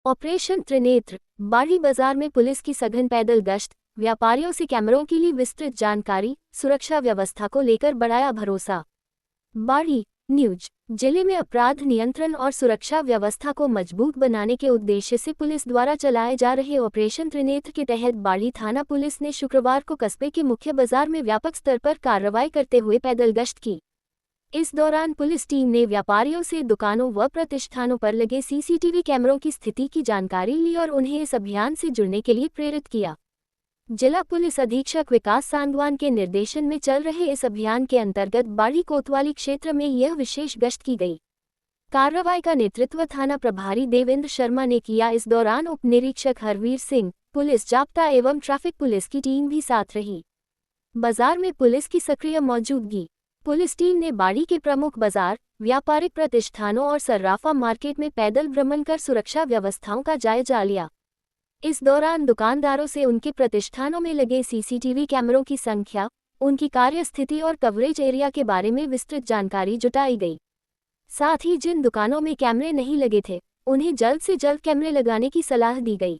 Operation Trinetra. बाड़ी बाजार में पुलिस की सघन पैदल गश्त, व्यापारियों से कैमरों के लिए विस्तृत जानकारी, सुरक्षा व्यवस्था को लेकर बढ़ाया भरोसा। बाड़ी न्यूज। जिले में अपराध नियंत्रण और सुरक्षा व्यवस्था को मजबूत बनाने के उद्देश्य से पुलिस द्वारा चलाए जा रहे ऑपरेशन त्रिनेत्र के तहत बाड़ी थाना पुलिस ने शुक्रवार को कस्बे के मुख्य बाजार में व्यापक स्तर पर कार्रवाई करते हुए पैदल गश्त की। इस दौरान पुलिस टीम ने व्यापारियों से दुकानों व प्रतिष्ठानों पर लगे सीसीटीवी कैमरों की स्थिति की जानकारी ली और उन्हें इस अभियान से जुड़ने के लिए प्रेरित किया। जिला पुलिस अधीक्षक विकास सांगवान के निर्देशन में चल रहे इस अभियान के अंतर्गत बाड़ी कोतवाली क्षेत्र में यह विशेष गश्त की गई। कार्रवाई का नेतृत्व थाना प्रभारी देवेंद्र शर्मा ने किया। इस दौरान उप निरीक्षक हरवीर सिंह, पुलिस जाब्ता एवं ट्रैफिक पुलिस की टीम भी साथ रही। बाजार में पुलिस की सक्रिय मौजूदगी। पुलिस टीम ने बाड़ी के प्रमुख बाजार, व्यापारिक प्रतिष्ठानों और सर्राफा मार्केट में पैदल भ्रमण कर सुरक्षा व्यवस्थाओं का जायजा लिया। इस दौरान दुकानदारों से उनके प्रतिष्ठानों में लगे सीसीटीवी कैमरों की संख्या, उनकी कार्यस्थिति और कवरेज एरिया के बारे में विस्तृत जानकारी जुटाई गई। साथ ही जिन दुकानों में कैमरे नहीं लगे थे, उन्हें जल्द से जल्द कैमरे लगाने की सलाह दी गई।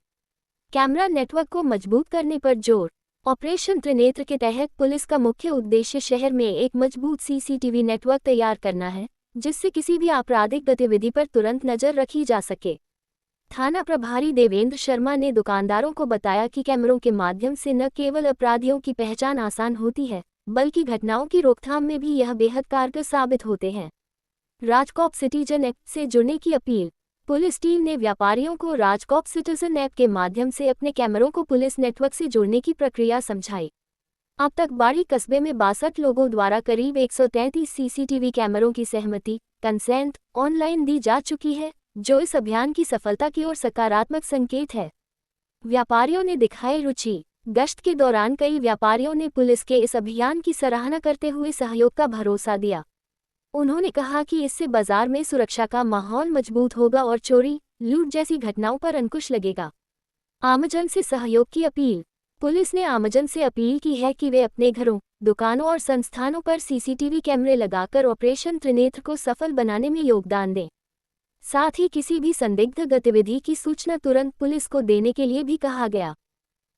कैमरा नेटवर्क को मजबूत करने पर जोर। ऑपरेशन त्रिनेत्र के तहत पुलिस का मुख्य उद्देश्य शहर में एक मजबूत सीसीटीवी नेटवर्क तैयार करना है, जिससे किसी भी आपराधिक गतिविधि पर तुरंत नजर रखी जा सके। थाना प्रभारी देवेंद्र शर्मा ने दुकानदारों को बताया कि कैमरों के माध्यम से न केवल अपराधियों की पहचान आसान होती है, बल्कि घटनाओं की रोकथाम में भी यह बेहद कारगर साबित होते हैं। राजकॉप सिटीजन ऐप से जुड़ने की अपील। पुलिस टीम ने व्यापारियों को राजकॉप सिटीजन ऐप के माध्यम से अपने कैमरों को पुलिस नेटवर्क से जोड़ने की प्रक्रिया समझाई। अब तक बाड़ी कस्बे में 62 लोगों द्वारा करीब 133 सीसीटीवी कैमरों की सहमति कंसेंट ऑनलाइन दी जा चुकी है, जो इस अभियान की सफलता की ओर सकारात्मक संकेत है। व्यापारियों ने दिखाई रुचि। गश्त के दौरान कई व्यापारियों ने पुलिस के इस अभियान की सराहना करते हुए सहयोग का भरोसा दिया। उन्होंने कहा कि इससे बाजार में सुरक्षा का माहौल मजबूत होगा और चोरी, लूट जैसी घटनाओं पर अंकुश लगेगा। आमजन से सहयोग की अपील। पुलिस ने आमजन से अपील की है कि वे अपने घरों, दुकानों और संस्थानों पर सीसीटीवी कैमरे लगाकर ऑपरेशन त्रिनेत्र को सफल बनाने में योगदान दें। साथ ही किसी भी संदिग्ध गतिविधि की सूचना तुरंत पुलिस को देने के लिए भी कहा गया।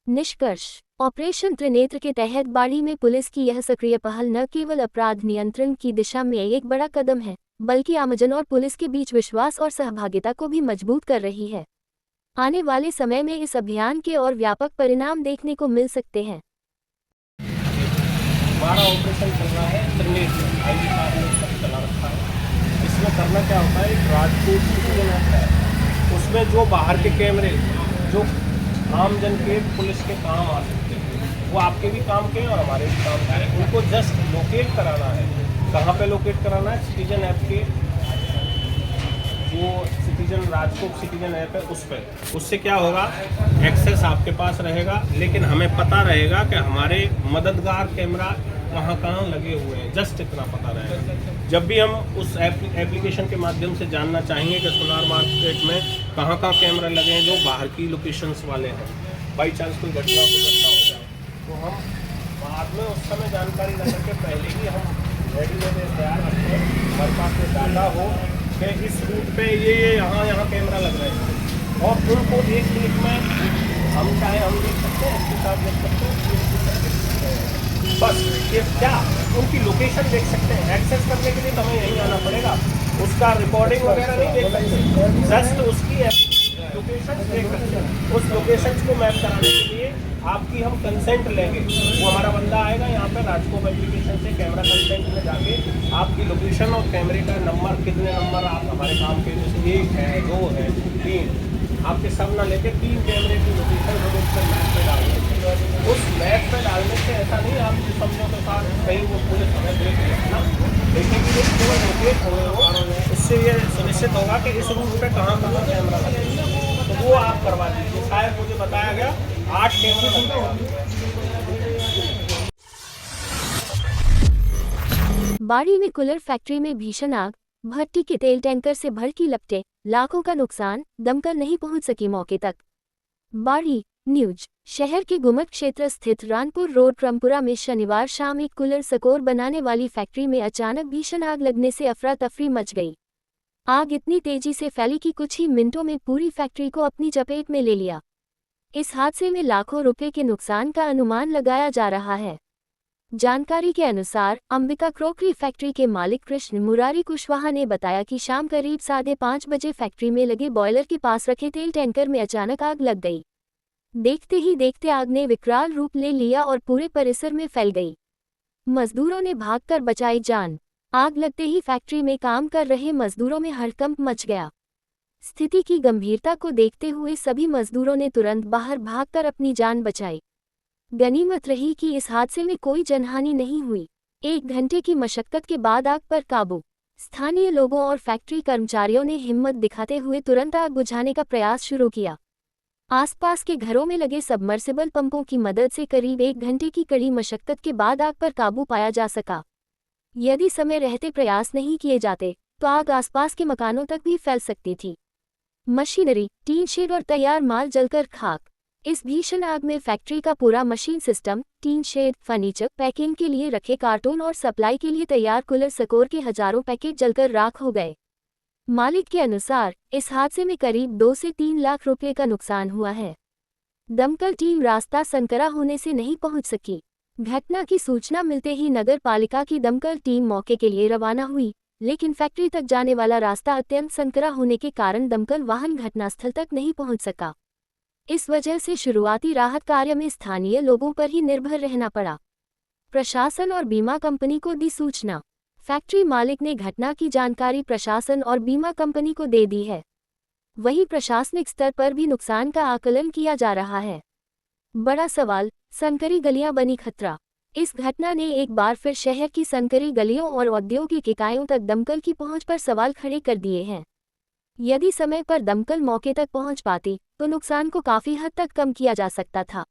निष्कर्ष। ऑपरेशन त्रिनेत्र के तहत बाड़ी में पुलिस की यह सक्रिय पहल न केवल अपराध नियंत्रण की दिशा में एक बड़ा कदम है, बल्कि आमजन और पुलिस के बीच विश्वास और सहभागिता को भी मजबूत कर रही है। आने वाले समय में इस अभियान के और व्यापक परिणाम देखने को मिल सकते हैं। हमारा ऑपरेशन चल रहा है त्रिनेत्र, आईडी कार्ड में सब चला रखा है। इसमें करना क्या होता है, एक राजकोट सिटीजन ऐप है, उसमें जो बाहर के कैमरे जो आमजन के पुलिस के काम आ सकते हैं, वो आपके भी काम के और हमारे भी काम के, उनको जस्ट लोकेट कराना है। कहाँ पे लोकेट कराना है? सिटीजन ऐप के जो सिटीजन राजकोट सिटीजन ऐप है उस पर। उससे क्या होगा, एक्सेस आपके पास रहेगा, लेकिन हमें पता रहेगा कि हमारे मददगार कैमरा वहाँ कहाँ लगे हुए हैं, जस्ट इतना पता रहेगा। जब भी हम उस एप्लीकेशन के माध्यम से जानना चाहेंगे कि सोनार मार्केट में कहाँ कहाँ कैमरा लगे हैं जो बाहर की लोकेशंस वाले हैं, बाई चांस कोई घटना हो जाए, तो हम बाद में उस समय जानकारी न करके पहले ही हम रेडी में तैयार रखते हैं। हमारे पास में डाटा हो कि इस रूट पे ये यहाँ कैमरा लग रहे हैं, और उनको एक क्लिक में हम चाहे हम देख सकते हैं, इसके साथ देख सकते हैं, बस ये क्या उनकी लोकेशन देख सकते हैं। एक्सेस करने के लिए तो हमें यहीं आना पड़ेगा, उसका रिकॉर्डिंग वगैरह नहीं देख सकते, जस्ट उसकी लोकेशन देख सकते हैं। उस लोकेशन को मैप कराने के लिए आपकी हम कंसेंट लेंगे। वो हमारा बंदा आएगा यहाँ पर राजकोट एप्लीकेशन से कैमरा कंसेंट में जाके आपकी लोकेशन और कैमरे का नंबर, कितने नंबर आप हमारे काम के, जैसे 1 है 2 है 3, आपके सब ना लेके 3 कैमरे की लोकेशन हम उस पर मैप पे डालेंगे। उस मैप पे डालने से ऐसा नहीं आप समझो के साथ कहीं वो पुलिस हमें देख लेना, लेकिन केवल लोकेट हुए हो, उससे ये सुनिश्चित होगा कि इस रूट पे कहाँ कहाँ कैमरा लगेगा, तो वो आप करवा दीजिए। शायद मुझे बताया गया 8 कैमरे। बाड़ी में कूलर फैक्ट्री में भीषण आग, भट्टी के तेल टैंकर से भड़की लपटे, लाखों का नुकसान, दमकल नहीं पहुंच सकी मौके तक। बाड़ी न्यूज। शहर के गुमट क्षेत्र स्थित रानपुर रोड रामपुरा में शनिवार शाम एक कूलर सकोर बनाने वाली फैक्ट्री में अचानक भीषण आग लगने से अफरा तफरी मच गई। आग इतनी तेजी से फैली कि कुछ ही मिनटों में पूरी फैक्ट्री को अपनी चपेट में ले लिया। इस हादसे में लाखों रुपए के नुकसान का अनुमान लगाया जा रहा है। जानकारी के अनुसार अंबिका क्रोकरी फैक्ट्री के मालिक कृष्ण मुरारी कुशवाहा ने बताया कि शाम करीब 5:30 बजे फैक्ट्री में लगे बॉयलर के पास रखे तेल टैंकर में अचानक आग लग गई। देखते ही देखते आग ने विकराल रूप ले लिया और पूरे परिसर में फैल गई। मजदूरों ने भागकर बचाई जान। आग लगते ही फैक्ट्री में काम कर रहे मजदूरों में हड़कंप मच गया। स्थिति की गंभीरता को देखते हुए सभी मजदूरों ने तुरंत बाहर भागकर अपनी जान बचाई। गनीमत रही कि इस हादसे में कोई जनहानि नहीं हुई। 1 घंटे की मशक्कत के बाद आग पर काबू। स्थानीय लोगों और फैक्ट्री कर्मचारियों ने हिम्मत दिखाते हुए तुरंत आग बुझाने का प्रयास शुरू किया। आसपास के घरों में लगे सबमर्सिबल पंपों की मदद से करीब 1 घंटे की कड़ी मशक्कत के बाद आग पर काबू पाया जा सका। यदि समय रहते प्रयास नहीं किए जाते तो आग आसपास के मकानों तक भी फैल सकती थी। मशीनरी, टीन शेड और तैयार माल जलकर खाक। इस भीषण आग में फैक्ट्री का पूरा machine system, tin shed, furniture, packing के लिए रखे कार्टून और सप्लाई के लिए तैयार कूलर स्कोर के हजारों पैकेट जलकर राख हो गए। मालिक के अनुसार इस हादसे में करीब 2 से 3 लाख रुपए का नुकसान हुआ है। दमकल टीम रास्ता संकरा होने से नहीं पहुंच सकी। घटना की सूचना मिलते ही नगर पालिका की दमकल टीम मौके के लिए रवाना हुई, लेकिन फैक्ट्री तक जाने वाला रास्ता अत्यंत संकरा होने के कारण दमकल वाहन घटनास्थल तक नहीं पहुंच सका। इस वजह से शुरुआती राहत कार्य में स्थानीय लोगों पर ही निर्भर रहना पड़ा। प्रशासन और बीमा कंपनी को दी सूचना। फैक्ट्री मालिक ने घटना की जानकारी प्रशासन और बीमा कंपनी को दे दी है। वहीं प्रशासनिक स्तर पर भी नुकसान का आकलन किया जा रहा है। बड़ा सवाल, संकरी गलियां बनी खतरा। इस घटना ने एक बार फिर शहर की संकरी गलियों और औद्योगिक इकाइयों तक दमकल की पहुंच पर सवाल खड़े कर दिए हैं। यदि समय पर दमकल मौके तक पहुंच पाती तो नुकसान को काफी हद तक कम किया जा सकता था।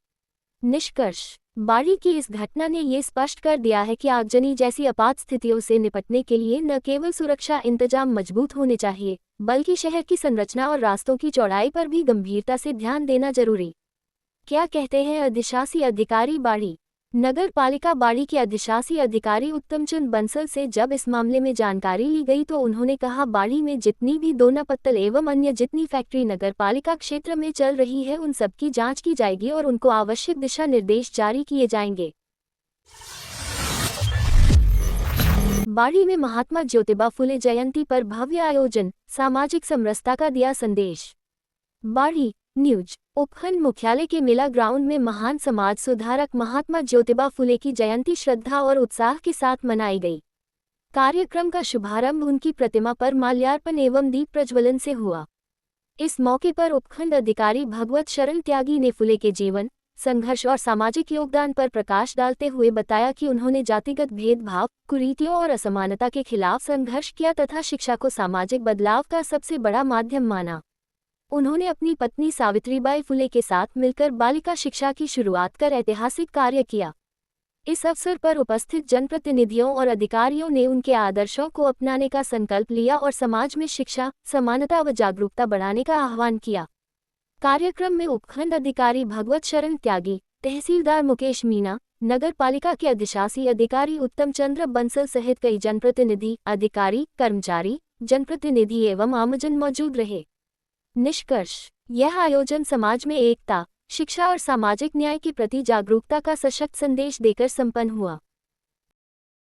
निष्कर्ष, बाड़ी की इस घटना ने ये स्पष्ट कर दिया है कि आगजनी जैसी आपात स्थितियों से निपटने के लिए न केवल सुरक्षा इंतजाम मजबूत होने चाहिए, बल्कि शहर की संरचना और रास्तों की चौड़ाई पर भी गंभीरता से ध्यान देना जरूरी। क्या कहते हैं अधिशासी अधिकारी बाड़ी? नगर पालिका बाड़ी के अधिशासी अधिकारी उत्तमचंद बंसल से जब इस मामले में जानकारी ली गई तो उन्होंने कहा, बाड़ी में जितनी भी दोना पत्तल एवं अन्य जितनी फैक्ट्री नगर पालिका क्षेत्र में चल रही है उन सब की जांच की जाएगी और उनको आवश्यक दिशा निर्देश जारी किए जाएंगे। बाड़ी में महात्मा ज्योतिबा फुले जयंती पर भव्य आयोजन, सामाजिक समरसता का दिया संदेश। बाड़ी न्यूज। उपखंड मुख्यालय के मेला ग्राउंड में महान समाज सुधारक महात्मा ज्योतिबा फुले की जयंती श्रद्धा और उत्साह के साथ मनाई गई। कार्यक्रम का शुभारंभ उनकी प्रतिमा पर माल्यार्पण एवं दीप प्रज्वलन से हुआ। इस मौके पर उपखंड अधिकारी भगवत शरण त्यागी ने फुले के जीवन, संघर्ष और सामाजिक योगदान पर प्रकाश डालते हुए बताया कि उन्होंने जातिगत भेदभाव, कुरीतियों और असमानता के खिलाफ संघर्ष किया तथा शिक्षा को सामाजिक बदलाव का सबसे बड़ा माध्यम माना। उन्होंने अपनी पत्नी सावित्रीबाई फुले के साथ मिलकर बालिका शिक्षा की शुरुआत कर ऐतिहासिक कार्य किया। इस अवसर पर उपस्थित जनप्रतिनिधियों और अधिकारियों ने उनके आदर्शों को अपनाने का संकल्प लिया और समाज में शिक्षा, समानता व जागरूकता बढ़ाने का आह्वान किया। कार्यक्रम में उपखंड अधिकारी भगवत शरण त्यागी, तहसीलदार मुकेश मीणा, नगर पालिका के अधिशासी अधिकारी उत्तम चंद्र बंसल सहित कई जनप्रतिनिधि, अधिकारी, कर्मचारी, जनप्रतिनिधि एवं आमजन मौजूद रहे। निष्कर्ष, यह आयोजन समाज में एकता, शिक्षा और सामाजिक न्याय के प्रति जागरूकता का सशक्त संदेश देकर संपन्न हुआ।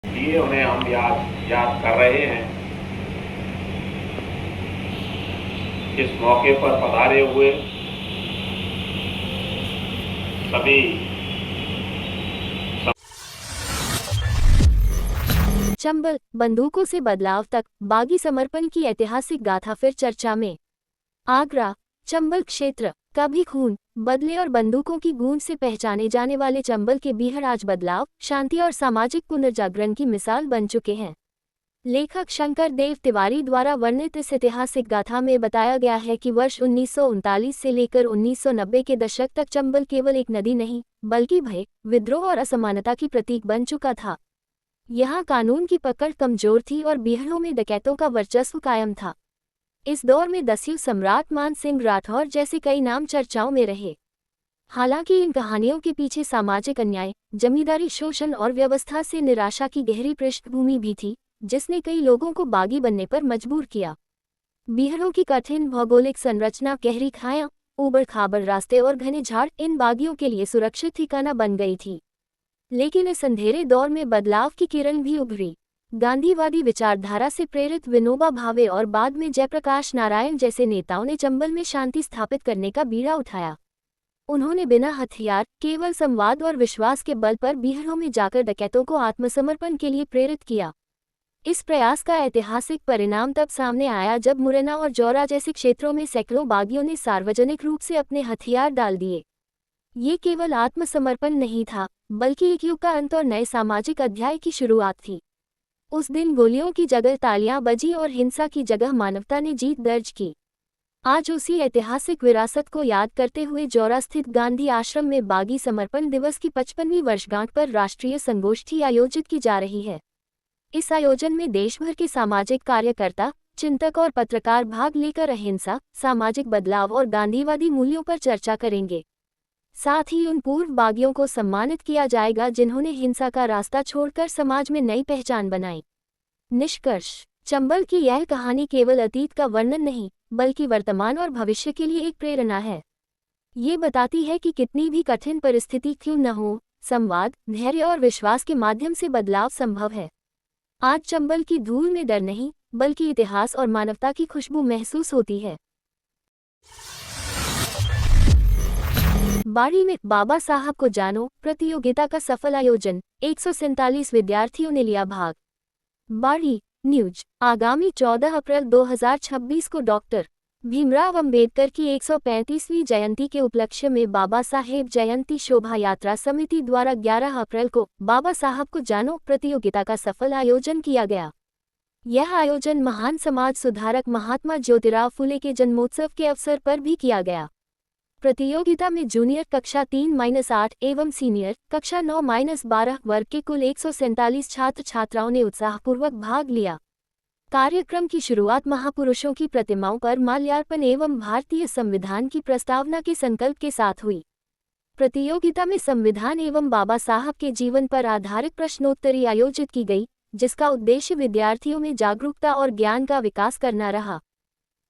उन्हें हम याद कर रहे हैं। इस मौके पर पधारे हुए सभी चंबल, बंदूकों से बदलाव तक, बागी समर्पण की ऐतिहासिक गाथा फिर चर्चा में। आगरा, चंबल क्षेत्र, कभी खून, बदले और बंदूकों की गूंज से पहचाने जाने वाले चंबल के बीहड़ आज बदलाव, शांति और सामाजिक पुनर्जागरण की मिसाल बन चुके हैं। लेखक शंकर देव तिवारी द्वारा वर्णित इस ऐतिहासिक गाथा में बताया गया है कि वर्ष 1939 से लेकर 1990 के दशक तक चंबल केवल एक नदी नहीं, बल्कि भय, विद्रोह और असमानता की प्रतीक बन चुका था। यहाँ कानून की पकड़ कमजोर थी और बीहड़ों में डकैतों का वर्चस्व कायम था। इस दौर में दस्यु सम्राट मान सिंह राठौर जैसे कई नाम चर्चाओं में रहे। हालांकि इन कहानियों के पीछे सामाजिक अन्याय, जमींदारी शोषण और व्यवस्था से निराशा की गहरी पृष्ठभूमि भी थी, जिसने कई लोगों को बागी बनने पर मजबूर किया। बिहारों की कठिन भौगोलिक संरचना, गहरी खायां, ऊबड़ खाबड़ रास्ते और घने झाड़ इन बागियों के लिए सुरक्षित ठिकाना बन गई थी। लेकिन इस अंधेरे दौर में बदलाव की किरण भी उभरी। गांधीवादी विचारधारा से प्रेरित विनोबा भावे और बाद में जयप्रकाश नारायण जैसे नेताओं ने चंबल में शांति स्थापित करने का बीड़ा उठाया। उन्होंने बिना हथियार, केवल संवाद और विश्वास के बल पर बिहारों में जाकर डकैतों को आत्मसमर्पण के लिए प्रेरित किया। इस प्रयास का ऐतिहासिक परिणाम तब सामने आया जब मुरैना और जौरा जैसे क्षेत्रों में सैकड़ों बागियों ने सार्वजनिक रूप से अपने हथियार डाल दिए। ये केवल आत्मसमर्पण नहीं था, बल्कि एक युग का अंत और नए सामाजिक अध्याय की शुरुआत थी। उस दिन गोलियों की जगह तालियां बजी और हिंसा की जगह मानवता ने जीत दर्ज की। आज उसी ऐतिहासिक विरासत को याद करते हुए जौरा स्थित गांधी आश्रम में बागी समर्पण दिवस की 55वीं वर्षगांठ पर राष्ट्रीय संगोष्ठी आयोजित की जा रही है। इस आयोजन में देश भर के सामाजिक कार्यकर्ता, चिंतक और पत्रकार भाग लेकर अहिंसा, सामाजिक बदलाव और गांधीवादी मूल्यों पर चर्चा करेंगे। साथ ही उन पूर्व बागियों को सम्मानित किया जाएगा जिन्होंने हिंसा का रास्ता छोड़कर समाज में नई पहचान बनाई। निष्कर्ष: चंबल की यह कहानी केवल अतीत का वर्णन नहीं, बल्कि वर्तमान और भविष्य के लिए एक प्रेरणा है। ये बताती है कि कितनी भी कठिन परिस्थिति क्यों न हो, संवाद, धैर्य और विश्वास के माध्यम से बदलाव संभव है। आज चंबल की धूल में डर नहीं, बल्कि इतिहास और मानवता की खुशबू महसूस होती है। बाड़ी में बाबा साहब को जानो प्रतियोगिता का सफल आयोजन, 147 विद्यार्थियों ने लिया भाग। बाड़ी न्यूज। आगामी 14 अप्रैल 2026 को डॉक्टर भीमराव अंबेडकर की 135वीं जयंती के उपलक्ष्य में बाबा साहेब जयंती शोभा यात्रा समिति द्वारा 11 अप्रैल को बाबा साहब को जानो प्रतियोगिता का सफल आयोजन किया गया। यह आयोजन महान समाज सुधारक महात्मा ज्योतिराव फुले के जन्मोत्सव के अवसर पर भी किया गया। प्रतियोगिता में जूनियर कक्षा 3-8 एवं सीनियर कक्षा 9-12 वर्ग के कुल 147 छात्र छात्राओं ने उत्साहपूर्वक भाग लिया। कार्यक्रम की शुरुआत महापुरुषों की प्रतिमाओं पर माल्यार्पण एवं भारतीय संविधान की प्रस्तावना के संकल्प के साथ हुई। प्रतियोगिता में संविधान एवं बाबा साहब के जीवन पर आधारित प्रश्नोत्तरी आयोजित की गई, जिसका उद्देश्य विद्यार्थियों में जागरूकता और ज्ञान का विकास करना रहा।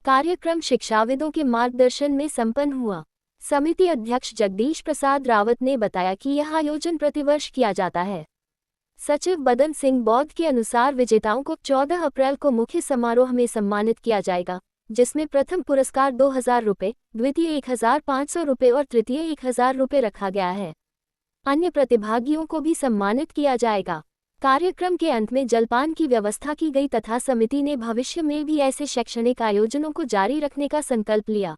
कार्यक्रम शिक्षाविदों के मार्गदर्शन में संपन्न हुआ। समिति अध्यक्ष जगदीश प्रसाद रावत ने बताया कि यह आयोजन प्रतिवर्ष किया जाता है। सचिव बदन सिंह बौद्ध के अनुसार विजेताओं को 14 अप्रैल को मुख्य समारोह में सम्मानित किया जाएगा, जिसमें प्रथम पुरस्कार 2000 रुपये, द्वितीय 1500 रुपये और तृतीय 1000 रुपये रखा गया है। अन्य प्रतिभागियों को भी सम्मानित किया जाएगा। कार्यक्रम के अंत में जलपान की व्यवस्था की गई तथा समिति ने भविष्य में भी ऐसे शैक्षणिक आयोजनों को जारी रखने का संकल्प लिया।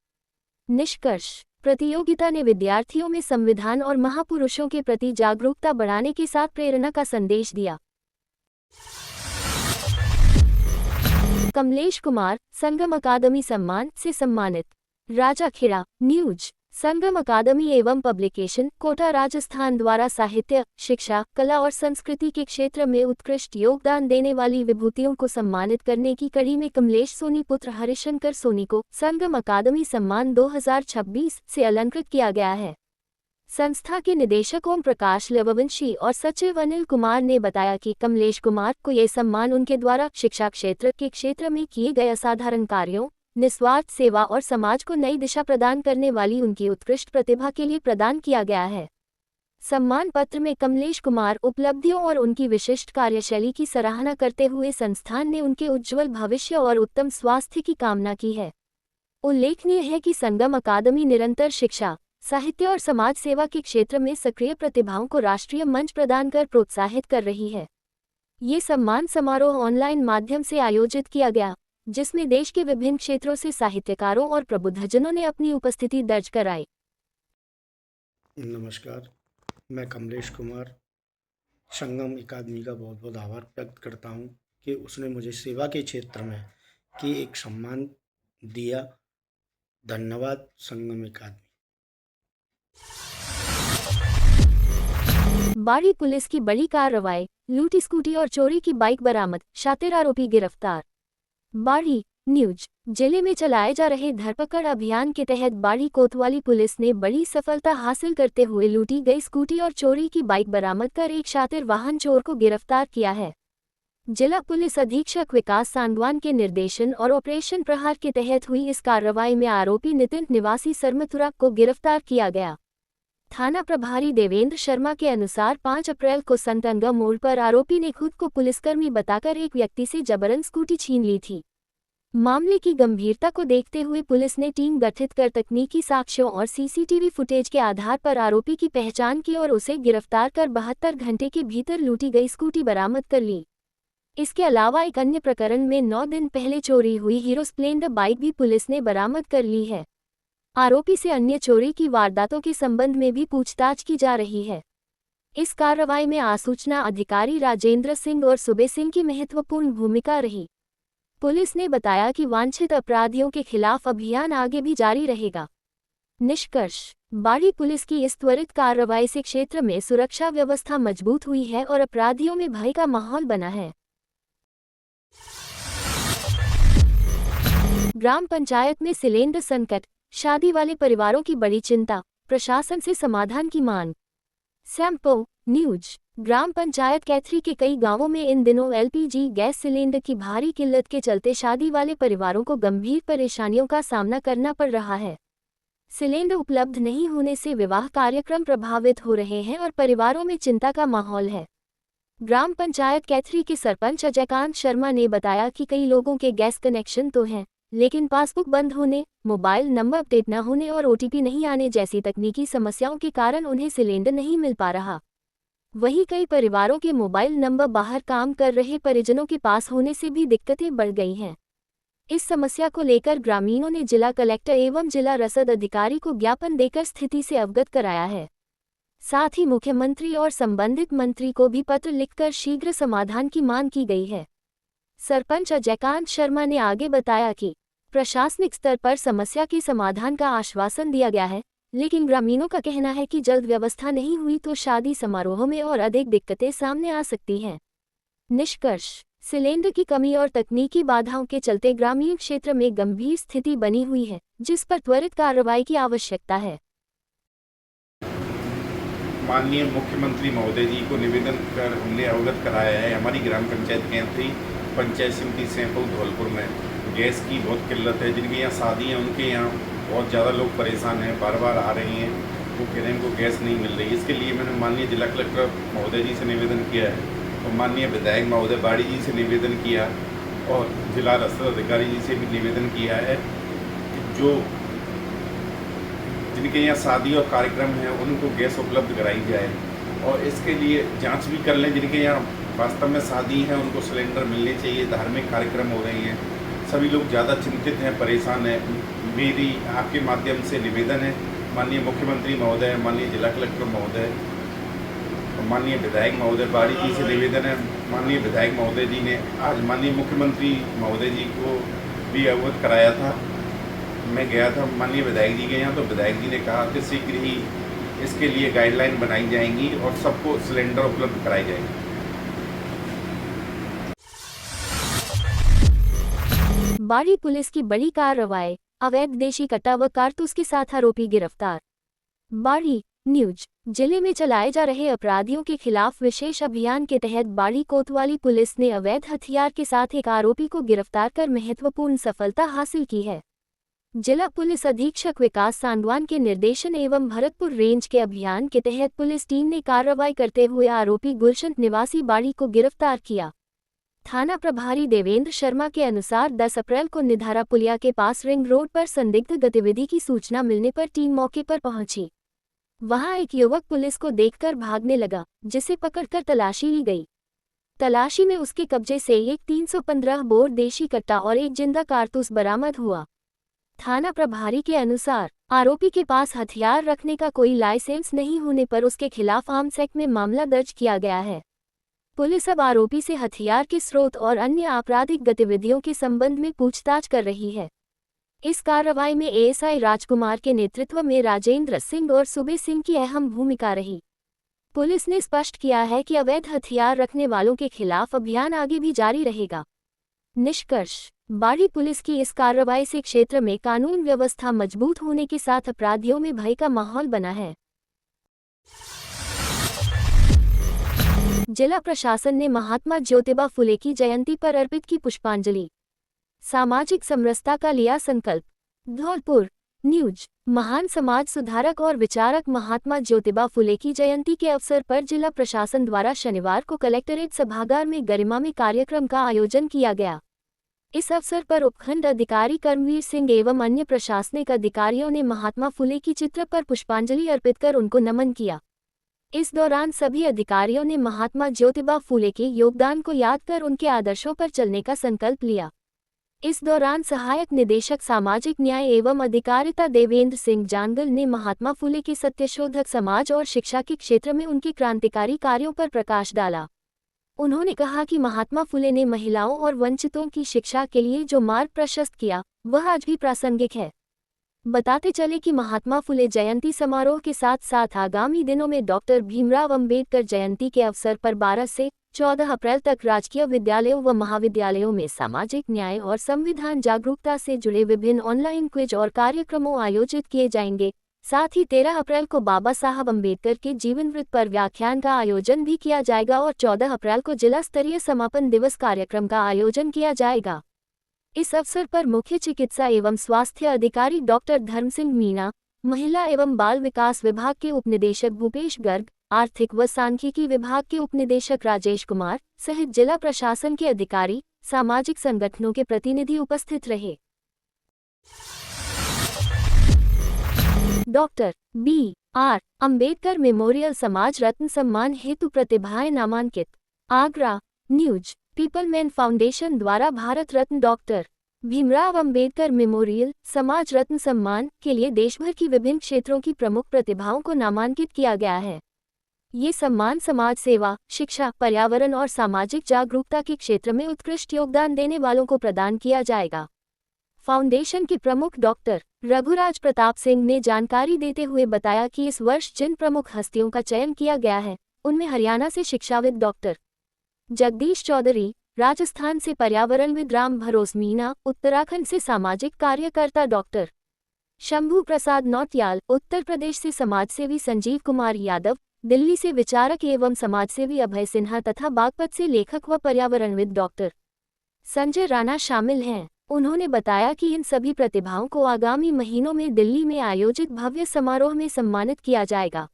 निष्कर्ष: प्रतियोगिता ने विद्यार्थियों में संविधान और महापुरुषों के प्रति जागरूकता बढ़ाने के साथ प्रेरणा का संदेश दिया। कमलेश कुमार संगम अकादमी सम्मान से सम्मानित। राजाखेड़ा न्यूज। संगम अकादमी एवं पब्लिकेशन कोटा राजस्थान द्वारा साहित्य, शिक्षा, कला और संस्कृति के क्षेत्र में उत्कृष्ट योगदान देने वाली विभूतियों को सम्मानित करने की कड़ी में कमलेश सोनी पुत्र हरिशंकर सोनी को संगम अकादमी सम्मान 2026 से अलंकृत किया गया है। संस्था के निदेशक ओम प्रकाश लववंशी और सचिव अनिल कुमार ने बताया कि कमलेश कुमार को ये सम्मान उनके द्वारा शिक्षा क्षेत्र में किए गए असाधारण कार्यों, निस्वार्थ सेवा और समाज को नई दिशा प्रदान करने वाली उनकी उत्कृष्ट प्रतिभा के लिए प्रदान किया गया है। सम्मान पत्र में कमलेश कुमार उपलब्धियों और उनकी विशिष्ट कार्यशैली की सराहना करते हुए संस्थान ने उनके उज्जवल भविष्य और उत्तम स्वास्थ्य की कामना की है। उल्लेखनीय है कि संगम अकादमी निरंतर शिक्षा, साहित्य और समाज सेवा के क्षेत्र में सक्रिय प्रतिभाओं को राष्ट्रीय मंच प्रदान कर प्रोत्साहित कर रही है। ये सम्मान समारोह ऑनलाइन माध्यम से आयोजित किया गया, जिसमें देश के विभिन्न क्षेत्रों से साहित्यकारों और प्रबुद्धजनों ने अपनी उपस्थिति दर्ज कराई। नमस्कार, मैं कमलेश कुमार संगम अकादमी का बहुत बहुत आभार व्यक्त करता हूं कि उसने मुझे सेवा के क्षेत्र में कि एक सम्मान दिया। धन्यवाद संगम अकादमी। बाड़ी पुलिस की बड़ी कार्रवाई, लूटी स्कूटी और चोरी की बाइक बरामद, शातिर आरोपी गिरफ्तार। बाड़ी न्यूज। जिले में चलाए जा रहे धरपकड़ अभियान के तहत बाड़ी कोतवाली पुलिस ने बड़ी सफलता हासिल करते हुए लूटी गई स्कूटी और चोरी की बाइक बरामद कर एक शातिर वाहन चोर को गिरफ्तार किया है। जिला पुलिस अधीक्षक विकास सांगवान के निर्देशन और ऑपरेशन प्रहार के तहत हुई इस कार्रवाई में आरोपी नितिन निवासी सरमथुरा को गिरफ्तार किया गया। थाना प्रभारी देवेंद्र शर्मा के अनुसार 5 अप्रैल को संतंगा मोड़ पर आरोपी ने खुद को पुलिसकर्मी बताकर एक व्यक्ति से जबरन स्कूटी छीन ली थी। मामले की गंभीरता को देखते हुए पुलिस ने टीम गठित कर तकनीकी साक्ष्यों और सीसीटीवी फुटेज के आधार पर आरोपी की पहचान की और उसे गिरफ्तार कर 72 घंटे के भीतर लूटी गई स्कूटी बरामद कर ली। इसके अलावा एक अन्य प्रकरण में 9 दिन पहले चोरी हुई हीरो स्प्लेंडर बाइक भी पुलिस ने बरामद कर ली है। आरोपी से अन्य चोरी की वारदातों के संबंध में भी पूछताछ की जा रही है। इस कार्रवाई में आसूचना अधिकारी राजेंद्र सिंह और सुबे सिंह की महत्वपूर्ण भूमिका रही। पुलिस ने बताया कि वांछित अपराधियों के खिलाफ अभियान आगे भी जारी रहेगा। निष्कर्ष: बाड़ी पुलिस की इस त्वरित कार्रवाई से क्षेत्र में सुरक्षा व्यवस्था मजबूत हुई है और अपराधियों में भय का माहौल बना है। ग्राम पंचायत में सिलेंडर संकट, शादी वाले परिवारों की बड़ी चिंता, प्रशासन से समाधान की मांग। Sample news. ग्राम पंचायत कैथरी के कई गांवों में इन दिनों एलपीजी गैस सिलेंडर की भारी किल्लत के चलते शादी वाले परिवारों को गंभीर परेशानियों का सामना करना पड़ रहा है। सिलेंडर उपलब्ध नहीं होने से विवाह कार्यक्रम प्रभावित हो रहे हैं और परिवारों में चिंता का माहौल है। ग्राम पंचायत कैथरी के सरपंच अजयकांत शर्मा ने बताया कि कई लोगों के गैस कनेक्शन तो हैं, लेकिन पासबुक बंद होने, मोबाइल नंबर अपडेट न होने और ओटीपी नहीं आने जैसी तकनीकी समस्याओं के कारण उन्हें सिलेंडर नहीं मिल पा रहा। वहीं कई परिवारों के मोबाइल नंबर बाहर काम कर रहे परिजनों के पास होने से भी दिक्कतें बढ़ गई हैं। इस समस्या को लेकर ग्रामीणों ने जिला कलेक्टर एवं जिला रसद अधिकारी को ज्ञापन देकर स्थिति से अवगत कराया है। साथ ही मुख्यमंत्री और संबंधित मंत्री को भी पत्र लिखकर शीघ्र समाधान की मांग की गई है। सरपंच अजयकांत शर्मा ने आगे बताया कि प्रशासनिक स्तर पर समस्या के समाधान का आश्वासन दिया गया है, लेकिन ग्रामीणों का कहना है कि जल्द व्यवस्था नहीं हुई तो शादी समारोह में और अधिक दिक्कतें सामने आ सकती हैं। निष्कर्ष: सिलेंडर की कमी और तकनीकी बाधाओं के चलते ग्रामीण क्षेत्र में गंभीर स्थिति बनी हुई है, जिस पर त्वरित कार्रवाई की आवश्यकता है। माननीय मुख्यमंत्री महोदय जी को निवेदन कर हमने अवगत कराया है। हमारी ग्राम पंचायत कैथरी पंचायत समिति सैंपल धौलपुर में गैस की बहुत किल्लत है। जिनके यहाँ शादी है उनके यहाँ बहुत ज़्यादा लोग परेशान हैं, बार बार आ रहे हैं, वो कह रहे हैं उनको गैस नहीं मिल रही। इसके लिए मैंने माननीय जिला कलेक्टर महोदय जी से निवेदन किया है और माननीय विधायक महोदय बाड़ी जी से निवेदन किया और जिला रसद अधिकारी जी से भी निवेदन किया है कि जो जिनके यहाँ शादी और कार्यक्रम है उनको गैस उपलब्ध कराई जाए और इसके लिए जांच भी कर लें। जिनके यहाँ वास्तव में शादी है उनको सिलेंडर मिलने चाहिए। धार्मिक कार्यक्रम हो रहे हैं, सभी लोग ज़्यादा चिंतित हैं, परेशान हैं। मेरी आपके माध्यम से निवेदन है माननीय मुख्यमंत्री महोदय, माननीय जिला कलेक्टर महोदय, माननीय विधायक महोदय बाड़ी जी से निवेदन है। माननीय विधायक महोदय जी ने आज माननीय मुख्यमंत्री महोदय जी को भी अवगत कराया था। मैं गया था माननीय विधायक जी के यहाँ, तो विधायक जी ने कहा कि शीघ्र ही इसके लिए गाइडलाइन बनाई जाएंगी और सबको सिलेंडर उपलब्ध कराई जाएंगी। बाड़ी पुलिस की बड़ी कार्रवाई, अवैध देशी कट्टा व कारतूस के साथ आरोपी गिरफ्तार। बाड़ी न्यूज। जिले में चलाए जा रहे अपराधियों के खिलाफ विशेष अभियान के तहत बाड़ी कोतवाली पुलिस ने अवैध हथियार के साथ एक आरोपी को गिरफ्तार कर महत्वपूर्ण सफलता हासिल की है। जिला पुलिस अधीक्षक विकास सांगवान के निर्देशन एवं भरतपुर रेंज के अभियान के तहत पुलिस टीम ने कार्रवाई करते हुए आरोपी गुलशन निवासी बाड़ी को गिरफ्तार किया। थाना प्रभारी देवेंद्र शर्मा के अनुसार 10 अप्रैल को निधारा पुलिया के पास रिंग रोड पर संदिग्ध गतिविधि की सूचना मिलने पर टीम मौके पर पहुंची। वहां एक युवक पुलिस को देखकर भागने लगा, जिसे पकड़कर तलाशी ली गई। तलाशी में उसके कब्जे से एक 315 बोर देशी कट्टा और एक जिंदा कारतूस बरामद हुआ। थाना प्रभारी के अनुसार आरोपी के पास हथियार रखने का कोई लाइसेंस नहीं होने पर उसके खिलाफ आर्म्स एक्ट में मामला दर्ज किया गया है। पुलिस अब आरोपी से हथियार के स्रोत और अन्य आपराधिक गतिविधियों के संबंध में पूछताछ कर रही है। इस कार्रवाई में एएसआई राजकुमार के नेतृत्व में राजेंद्र सिंह और सुबे सिंह की अहम भूमिका रही। पुलिस ने स्पष्ट किया है कि अवैध हथियार रखने वालों के खिलाफ अभियान आगे भी जारी रहेगा। निष्कर्ष: बाड़ी पुलिस की इस कार्रवाई से क्षेत्र में कानून व्यवस्था मजबूत होने के साथ अपराधियों में भय का माहौल बना है। जिला प्रशासन ने महात्मा ज्योतिबा फुले की जयंती पर अर्पित की पुष्पांजलि। सामाजिक समरसता का लिया संकल्प। धौलपुर न्यूज। महान समाज सुधारक और विचारक महात्मा ज्योतिबा फुले की जयंती के अवसर पर जिला प्रशासन द्वारा शनिवार को कलेक्ट्रेट सभागार में गरिमा में कार्यक्रम का आयोजन किया गया। इस अवसर पर उपखंड अधिकारी कर्मवीर सिंह एवं अन्य प्रशासनिक अधिकारियों ने महात्मा फुले की चित्र पर पुष्पांजलि अर्पित कर उनको नमन किया। इस दौरान सभी अधिकारियों ने महात्मा ज्योतिबा फुले के योगदान को याद कर उनके आदर्शों पर चलने का संकल्प लिया। इस दौरान सहायक निदेशक सामाजिक न्याय एवं अधिकारिता देवेंद्र सिंह जानगल ने महात्मा फुले के सत्यशोधक समाज और शिक्षा के क्षेत्र में उनके क्रांतिकारी कार्यों पर प्रकाश डाला। उन्होंने कहा कि महात्मा फुले ने महिलाओं और वंचितों की शिक्षा के लिए जो मार्ग प्रशस्त किया वह आज भी प्रासंगिक है। बताते चले कि महात्मा फुले जयंती समारोह के साथ साथ आगामी दिनों में डॉक्टर भीमराव अंबेडकर जयंती के अवसर पर 12 से 14 अप्रैल तक राजकीय विद्यालयों व महाविद्यालयों में सामाजिक न्याय और संविधान जागरूकता से जुड़े विभिन्न ऑनलाइन क्विज और कार्यक्रमों आयोजित किए जाएंगे। साथ ही 13 अप्रैल को बाबा साहब अंबेडकर के जीवन वृत्त पर व्याख्यान का आयोजन भी किया जाएगा और 14 अप्रैल को जिला स्तरीय समापन दिवस कार्यक्रम का आयोजन किया जाएगा। इस अवसर पर मुख्य चिकित्सा एवं स्वास्थ्य अधिकारी डॉक्टर धर्म सिंह मीणा, महिला एवं बाल विकास विभाग के उपनिदेशक भूपेश गर्ग, आर्थिक व सांख्यिकी विभाग के उपनिदेशक राजेश कुमार सहित जिला प्रशासन के अधिकारी, सामाजिक संगठनों के प्रतिनिधि उपस्थित रहे। Doctor B.R. अंबेडकर मेमोरियल समाज रत्न सम्मान हेतु प्रतिभाएं नामांकित। आगरा न्यूज। पीपलमैन फाउंडेशन द्वारा भारत रत्न डॉक्टर भीमराव अंबेडकर मेमोरियल समाज रत्न सम्मान के लिए देशभर की विभिन्न क्षेत्रों की प्रमुख प्रतिभाओं को नामांकित किया गया है। ये सम्मान समाज सेवा, शिक्षा, पर्यावरण और सामाजिक जागरूकता के क्षेत्र में उत्कृष्ट योगदान देने वालों को प्रदान किया जाएगा। फाउंडेशन के प्रमुख डॉक्टर रघुराज प्रताप सिंह ने जानकारी देते हुए बताया कि इस वर्ष जिन प्रमुख हस्तियों का चयन किया गया है उनमें हरियाणा से शिक्षाविद डॉक्टर जगदीश चौधरी, राजस्थान से पर्यावरणविद राम भरोस मीणा, उत्तराखंड से सामाजिक कार्यकर्ता डॉक्टर शंभू प्रसाद नौटियाल, उत्तर प्रदेश से समाजसेवी संजीव कुमार यादव, दिल्ली से विचारक एवं समाजसेवी अभय सिन्हा तथा बागपत से लेखक व पर्यावरणविद डॉक्टर संजय राणा शामिल हैं। उन्होंने बताया कि इन सभी प्रतिभाओं को आगामी महीनों में दिल्ली में आयोजित भव्य समारोह में सम्मानित किया जाएगा।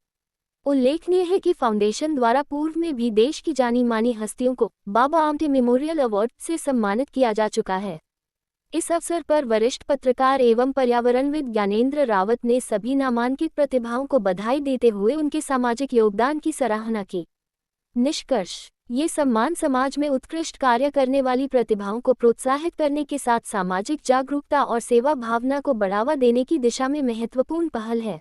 उल्लेखनीय है कि फाउंडेशन द्वारा पूर्व में भी देश की जानी मानी हस्तियों को बाबा आमटे मेमोरियल अवार्ड से सम्मानित किया जा चुका है। इस अवसर पर वरिष्ठ पत्रकार एवं पर्यावरणविद ज्ञानेंद्र रावत ने सभी नामांकित प्रतिभाओं को बधाई देते हुए उनके सामाजिक योगदान की सराहना की। निष्कर्ष। ये सम्मान समाज में उत्कृष्ट कार्य करने वाली प्रतिभाओं को प्रोत्साहित करने के साथ सामाजिक जागरूकता और सेवा भावना को बढ़ावा देने की दिशा में महत्वपूर्ण पहल है।